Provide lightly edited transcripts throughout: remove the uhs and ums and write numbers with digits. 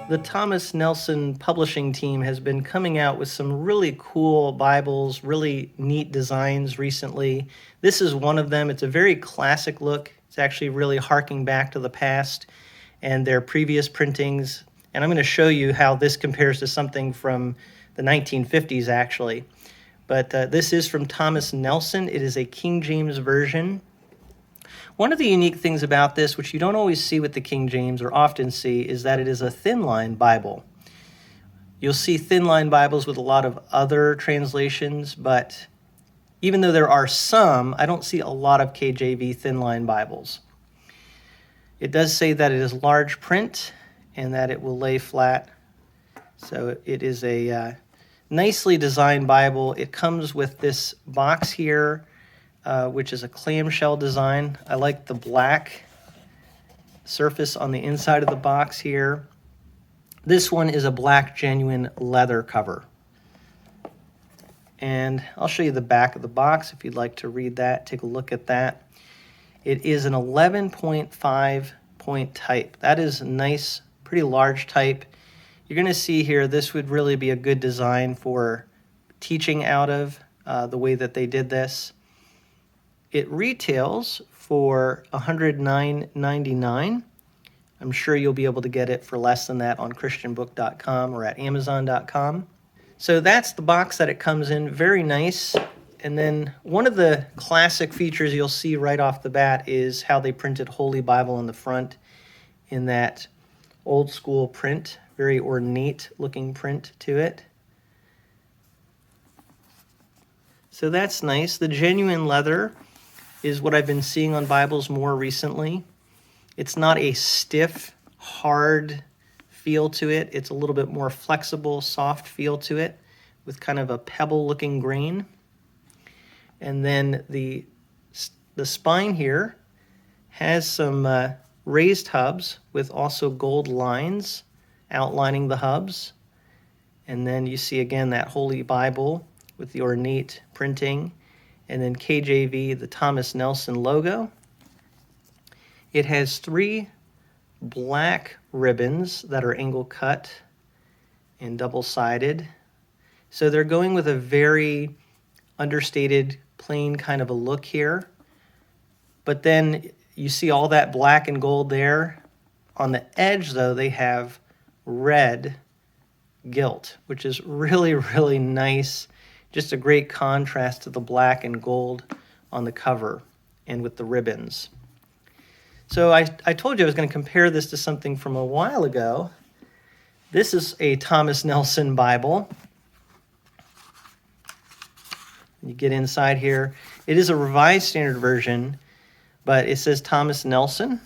The Thomas Nelson publishing team has been coming out with some really cool Bibles, really neat designs recently. This is one of them. It's a very classic look. It's actually really harking back to the past and their previous printings. And I'm going to show you how this compares to something from the 1950s, actually. But this is from Thomas Nelson. It is a King James version. One of the unique things about this, which you don't always see with the King James or often see, is that it is a Thinline Bible. You'll see Thinline Bibles with a lot of other translations, but even though there are some, I don't see a lot of KJV Thinline Bibles. It does say that it is large print and that it will lay flat. So it is a nicely designed Bible. It comes with this box here, which is a clamshell design. I like the black surface on the inside of the box here. This one is a black genuine leather cover. And I'll show you the back of the box if you'd like to read that, take a look at that. It is an 11.5 point type. That is a nice, pretty large type. You're going to see here, this would really be a good design for teaching out of, the way that they did this. It retails for $109.99. I'm sure you'll be able to get it for less than that on christianbook.com or at amazon.com. So that's the box that it comes in, very nice. And then one of the classic features you'll see right off the bat is how they printed Holy Bible on the front in that old school print, very ornate looking print to it. So that's nice. The genuine leather is what I've been seeing on Bibles more recently. It's not a stiff, hard feel to it. It's a little bit more flexible, soft feel to it with kind of a pebble-looking grain. And then the spine here has some raised hubs with also gold lines outlining the hubs. And then you see again that Holy Bible with the ornate printing. And then KJV, the Thomas Nelson logo. It has 3 black ribbons that are angle cut and double-sided. So they're going with a very understated, plain kind of a look here. But then you see all that black and gold there. On the edge, though, they have red gilt, which is really, really nice. Just a great contrast to the black and gold on the cover and with the ribbons. So I told you I was going to compare this to something from a while ago. This is a Thomas Nelson Bible. You get inside here. It is a Revised Standard Version, but it says Thomas Nelson.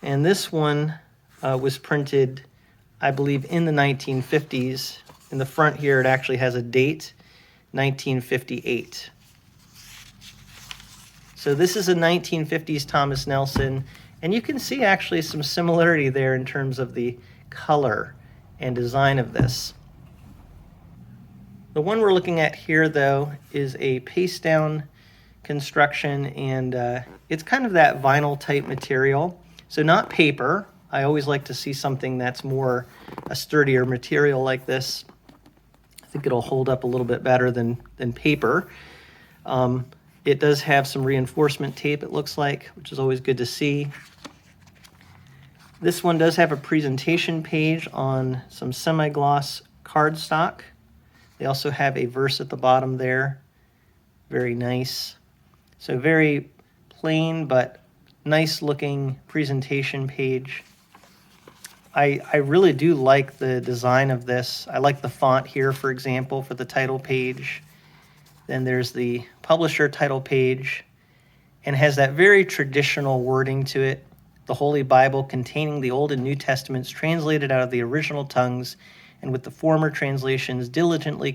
And this one was printed, I believe, in the 1950s. In the front here, it actually has a date, 1958. So this is a 1950s Thomas Nelson, and you can see actually some similarity there in terms of the color and design of this. The one we're looking at here, though, is a paste-down construction, and it's kind of that vinyl type material. So not paper. I always like to see something that's more a sturdier material like this. I think it'll hold up a little bit better than paper. It does have some reinforcement tape, it looks like, which is always good to see. This one does have a presentation page on some semi-gloss cardstock. They also have a verse at the bottom there. Very nice. So very plain but nice looking presentation page. I really do like the design of this. I like the font here, for example, for the title page. Then there's the publisher title page, and has that very traditional wording to it. The Holy Bible containing the Old and New Testaments translated out of the original tongues and with the former translations diligently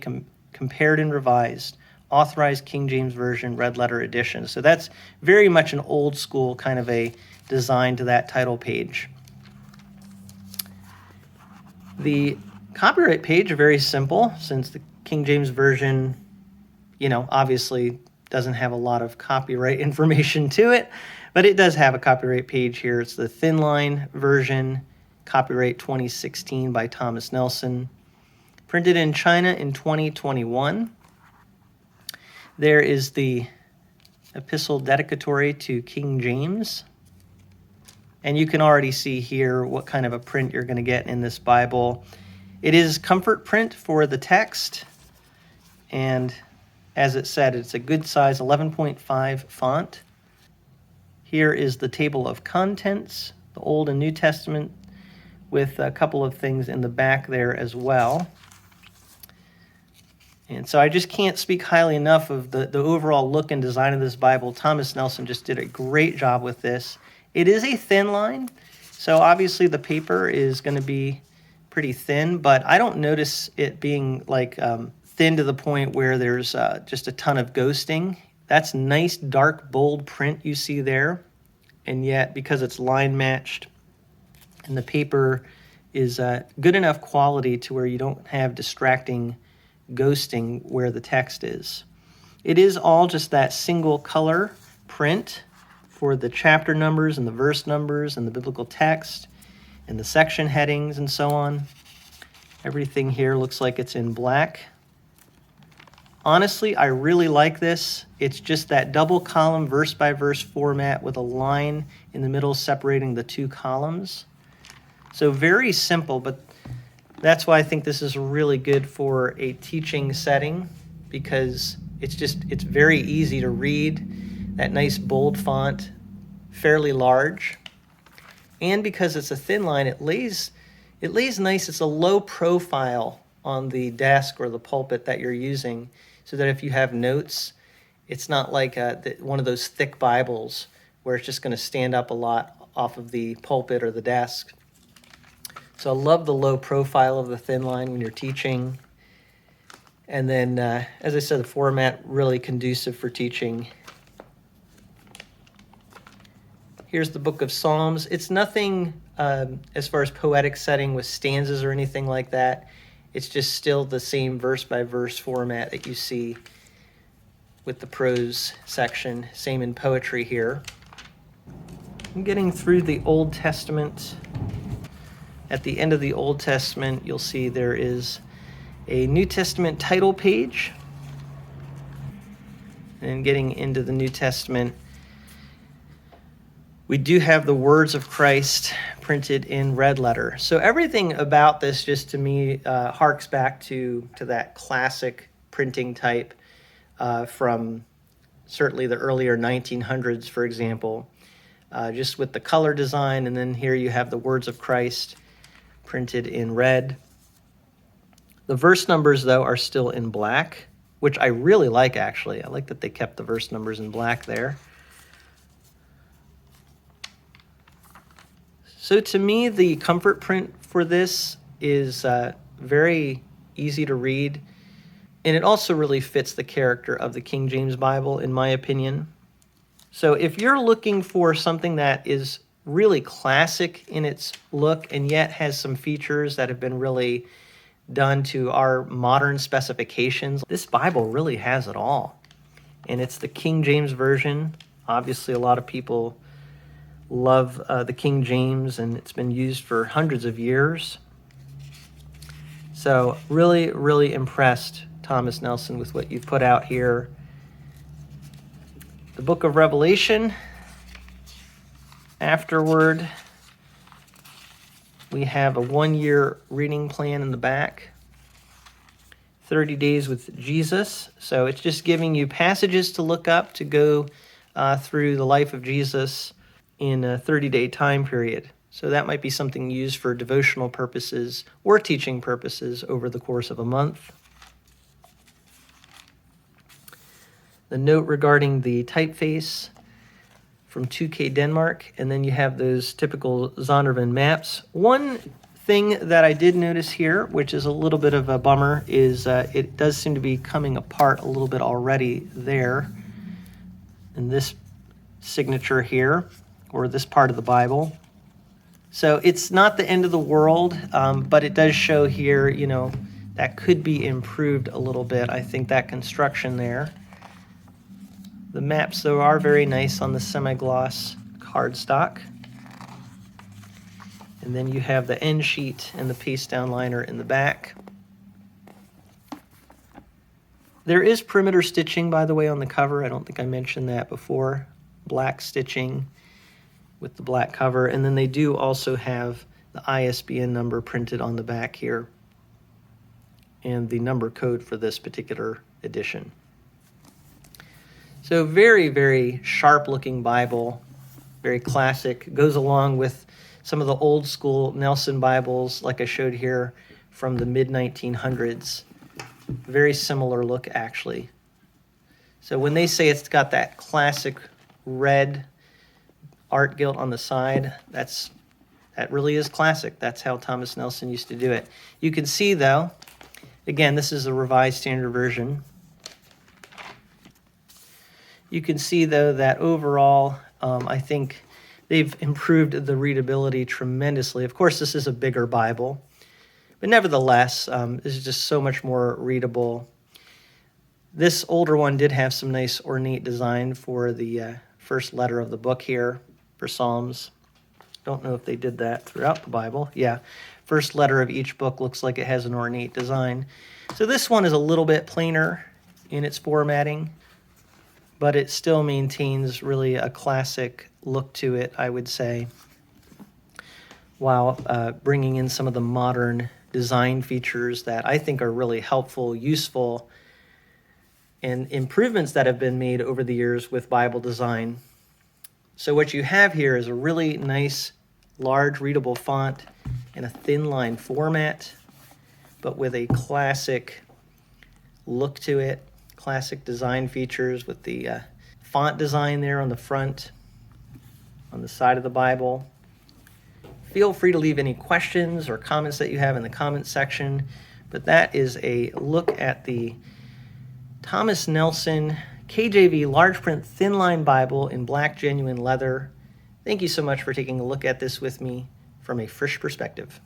compared and revised. Authorized King James Version red letter edition. So that's very much an old school kind of a design to that title page. The copyright page is very simple, since the King James Version, obviously doesn't have a lot of copyright information to it, but it does have a copyright page here. It's the Thinline version, copyright 2016 by Thomas Nelson, printed in China in 2021. There is the epistle dedicatory to King James. And you can already see here what kind of a print you're going to get in this Bible. It is comfort print for the text. And as it said, it's a good size 11.5 font. Here is the table of contents, the Old and New Testament, with a couple of things in the back there as well. And so I just can't speak highly enough of the overall look and design of this Bible. Thomas Nelson just did a great job with this. It is a thin line, so obviously the paper is going to be pretty thin, but I don't notice it being like thin to the point where there's just a ton of ghosting. That's nice, dark, bold print you see there, and yet because it's line matched and the paper is good enough quality to where you don't have distracting ghosting where the text is. It is all just that single color print for the chapter numbers and the verse numbers and the biblical text and the section headings and so on. Everything here looks like it's in black. Honestly, I really like this. It's just that double column verse by verse format with a line in the middle separating the two columns. So very simple, but that's why I think this is really good for a teaching setting, because it's very easy to read. That nice bold font, fairly large. And because it's a thin line, it lays nice. It's a low profile on the desk or the pulpit that you're using, so that if you have notes, it's not like one of those thick Bibles where it's just going to stand up a lot off of the pulpit or the desk. So I love the low profile of the thin line when you're teaching. And then, as I said, the format really conducive for teaching. Here's the book of Psalms. It's nothing as far as poetic setting with stanzas or anything like that. It's just still the same verse-by-verse format that you see with the prose section. Same in poetry here. I'm getting through the Old Testament. At the end of the Old Testament, you'll see there is a New Testament title page. And getting into the New Testament, we do have the words of Christ printed in red letter. So everything about this, just to me, harks back to that classic printing type from certainly the earlier 1900s, for example, just with the color design. And then here you have the words of Christ printed in red. The verse numbers, though, are still in black, which I really like, actually. I like that they kept the verse numbers in black there. So to me, the comfort print for this is very easy to read, and it also really fits the character of the King James Bible, in my opinion. So if you're looking for something that is really classic in its look and yet has some features that have been really done to our modern specifications, this Bible really has it all. And it's the King James Version. Obviously, a lot of people love the King James, and it's been used for hundreds of years. So really, really impressed, Thomas Nelson, with what you've put out here. The book of Revelation. Afterward, we have a 1-year reading plan in the back. 30 days with Jesus. So it's just giving you passages to look up to go through the life of Jesus in a 30-day time period. So that might be something used for devotional purposes or teaching purposes over the course of a month. The note regarding the typeface from 2K Denmark, and then you have those typical Zondervan maps. One thing that I did notice here, which is a little bit of a bummer, is it does seem to be coming apart a little bit already there in this signature here, or this part of the Bible. So it's not the end of the world, but it does show here, that could be improved a little bit. I think that construction there. The maps, though, are very nice on the semi-gloss cardstock. And then you have the end sheet and the paste down liner in the back. There is perimeter stitching, by the way, on the cover. I don't think I mentioned that before. Black stitching with the black cover. And then they do also have the ISBN number printed on the back here and the number code for this particular edition. So very, very sharp looking Bible, very classic. Goes along with some of the old school Nelson Bibles like I showed here from the mid-1900s. Very similar look, actually. So when they say it's got that classic red art gilt on the side, that really is classic. That's how Thomas Nelson used to do it. You can see, though, again, this is a Revised Standard Version. You can see, though, that overall, I think they've improved the readability tremendously. Of course, this is a bigger Bible. But nevertheless, this is just so much more readable. This older one did have some nice ornate design for the first letter of the book here for Psalms. Don't know if they did that throughout the Bible. Yeah, first letter of each book looks like it has an ornate design. So this one is a little bit plainer in its formatting, but it still maintains really a classic look to it, I would say, while bringing in some of the modern design features that I think are really helpful, useful, and improvements that have been made over the years with Bible design. So what you have here is a really nice, large, readable font in a thin line format, but with a classic look to it, classic design features with the font design there on the front, on the side of the Bible. Feel free to leave any questions or comments that you have in the comments section. But that is a look at the Thomas Nelson KJV large print thin line Bible in black genuine leather. Thank you so much for taking a look at this with me from a fresh perspective.